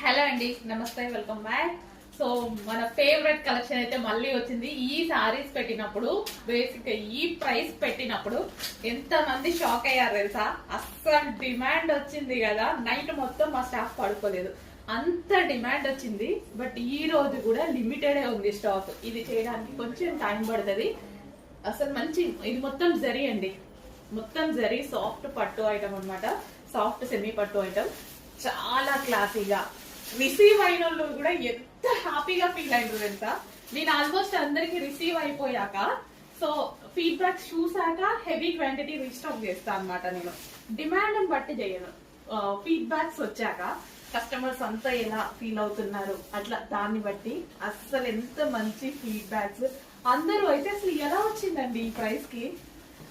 Hello అండి, నమస్తే, welcome back. So మన ఫేవరెట్ కలెక్షన్ అయితే మళ్ళీ వచ్చింది. ఈ సారీస్ పెట్టినప్పుడు బేసిక్ ఈ ప్రైస్ పెట్టినప్పుడు ఎంత మంది షాక్ అయ్యారు తెలుసా. అస్సలు డిమాండ్ వచ్చింది కదా, నైట్ మొత్తం మా స్టాఫ్ పడుకోలేదు, అంత డిమాండ్ వచ్చింది. బట్ ఈ రోజు కూడా లిమిటెడ్ ఉంది స్టాక్. ఇది చేయడానికి కొంచెం టైం పడుతుంది. అసలు మంచి ఇది మొత్తం జరీ అండి, మొత్తం జరీ సాఫ్ట్ పట్టు ఐటమ్ అనమాట. సాఫ్ట్ సెమీ పట్టు ఐటమ్, చాలా క్లాసీగా రిసీవ్ అయిన వాళ్ళు కూడా ఎంత హ్యాపీగా ఫీల్ అయ్యారు తెలుసా. నేను ఆల్మోస్ట్ అందరికి రిసీవ్ అయిపోయాక సో ఫీడ్బ్యాక్ చూసాక హెవీ క్వాంటిటీ రీస్టాక్ చేస్తా అనమాట. నేను డిమాండ్ బట్టి చేయను, ఫీడ్బ్యాక్స్ వచ్చాక కస్టమర్స్ అంతా ఎలా ఫీల్ అవుతున్నారు అట్లా దాన్ని బట్టి. అస్సలు ఎంత మంచి ఫీడ్బ్యాక్స్. అందరూ అయితే అసలు ఎలా వచ్చిందండి ఈ ప్రైస్ కి,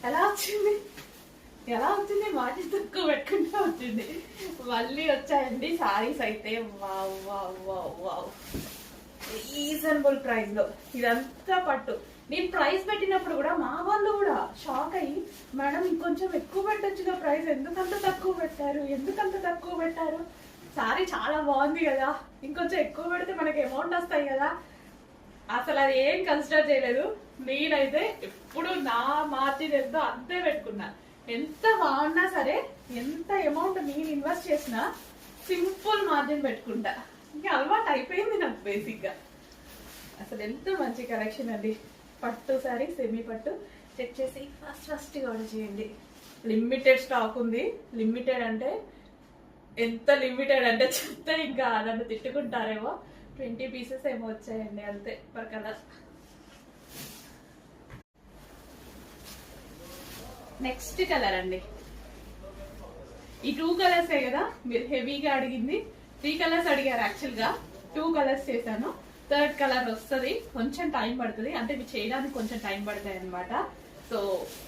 ఎలా వచ్చింది మాట తక్కువ పెట్టుకుంటూ వచ్చింది. మళ్ళీ వచ్చాయండి సారీస్ అయితే. Wow wow wow wow, reasonable price లో ఇదంతా పట్టు. నేను ప్రైస్ పెట్టినప్పుడు కూడా మా వాళ్ళు కూడా షాక్ అయ్యి, మేడం ఇంకొంచెం ఎక్కువ పెట్టొచ్చిన ప్రైస్, ఎందుకంత తక్కువ పెట్టారు, సారీ చాలా బాగుంది కదా, ఇంకొంచెం ఎక్కువ పెడితే మనకి అమౌంట్ వస్తాయి కదా. అసలు అది ఏం కన్సిడర్ చేయలేదు. నేనైతే ఎప్పుడు నా మార్జిన్ ఎంతో అంతే పెట్టుకున్నా. ఎంత బాగున్నా సరే, ఎంత అమౌంట్ నేను ఇన్వెస్ట్ చేసినా సింపుల్ మార్జిన్ పెట్టుకుంటా. ఇంకా అలవాటు అయిపోయింది నాకు బేసిక్ గా. అసలు ఎంత మంచి కలెక్షన్ అండి. పట్టు సారీ, సెమీ పట్టు. చెక్ చేసి ఫస్ట్ ఆర్డర్ చేయండి. లిమిటెడ్ స్టాక్ ఉంది. లిమిటెడ్ అంటే ఎంత లిమిటెడ్ అంటే చెప్తే ఇంకా నన్ను తిట్టుకుంటారేమో. 20 పీసెస్ ఏమో వచ్చాయండి అంతే పర్ కలర్. నెక్స్ట్ కలర్ అండి. ఈ 2 కలర్సే కదా మీరు హెవీగా అడిగింది. 3 కలర్స్ అడిగారు, యాక్చువల్ గా 2 కలర్స్ చేశాను. థర్డ్ కలర్ వస్తుంది, కొంచెం టైం పడుతుంది, అంటే ఇవి చేయడానికి కొంచెం టైం పడతాయి అనమాట. సో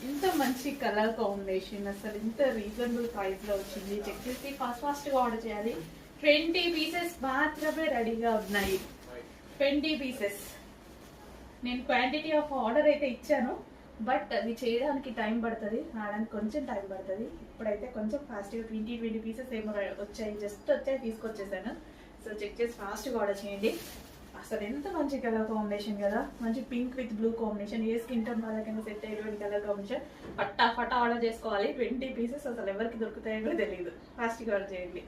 ఇంత మంచి కలర్ కాంబినేషన్, అసలు ఇంత రీజనబుల్ ప్రైస్ లో వచ్చింది. చెక్ చేసి ఫాస్ట్ గా ఆర్డర్ చేయాలి. 20 పీసెస్ మాత్రమే రెడీగా ఉన్నాయి. 20 పీసెస్. నేను క్వాంటిటీ ఆఫ్ ఆర్డర్ అయితే ఇచ్చాను, బట్ అది చేయడానికి టైం పడుతుంది, రావడానికి కొంచెం టైం పడుతుంది. ఇప్పుడైతే కొంచెం ఫాస్ట్గా 20 పీసెస్ ఏమో వచ్చాయి, జస్ట్ వచ్చాయి, తీసుకొచ్చేసాను. సో చెక్ చేసి ఫాస్ట్గా ఆర్డర్ చేయండి. అసలు ఎంత మంచి కలర్ కాంబినేషన్ కదా, మంచి pink with blue combination. A skin tone వాళ్ళకైనా సెట్ అయ్యేటువంటి కలర్ కాంబినేషన్. ఫటా ఆర్డర్ చేసుకోవాలి. 20 పీసెస్ అసలు ఎవరికి దొరుకుతాయో కూడా తెలియదు. ఫాస్ట్గా ఆర్డర్ చేయండి.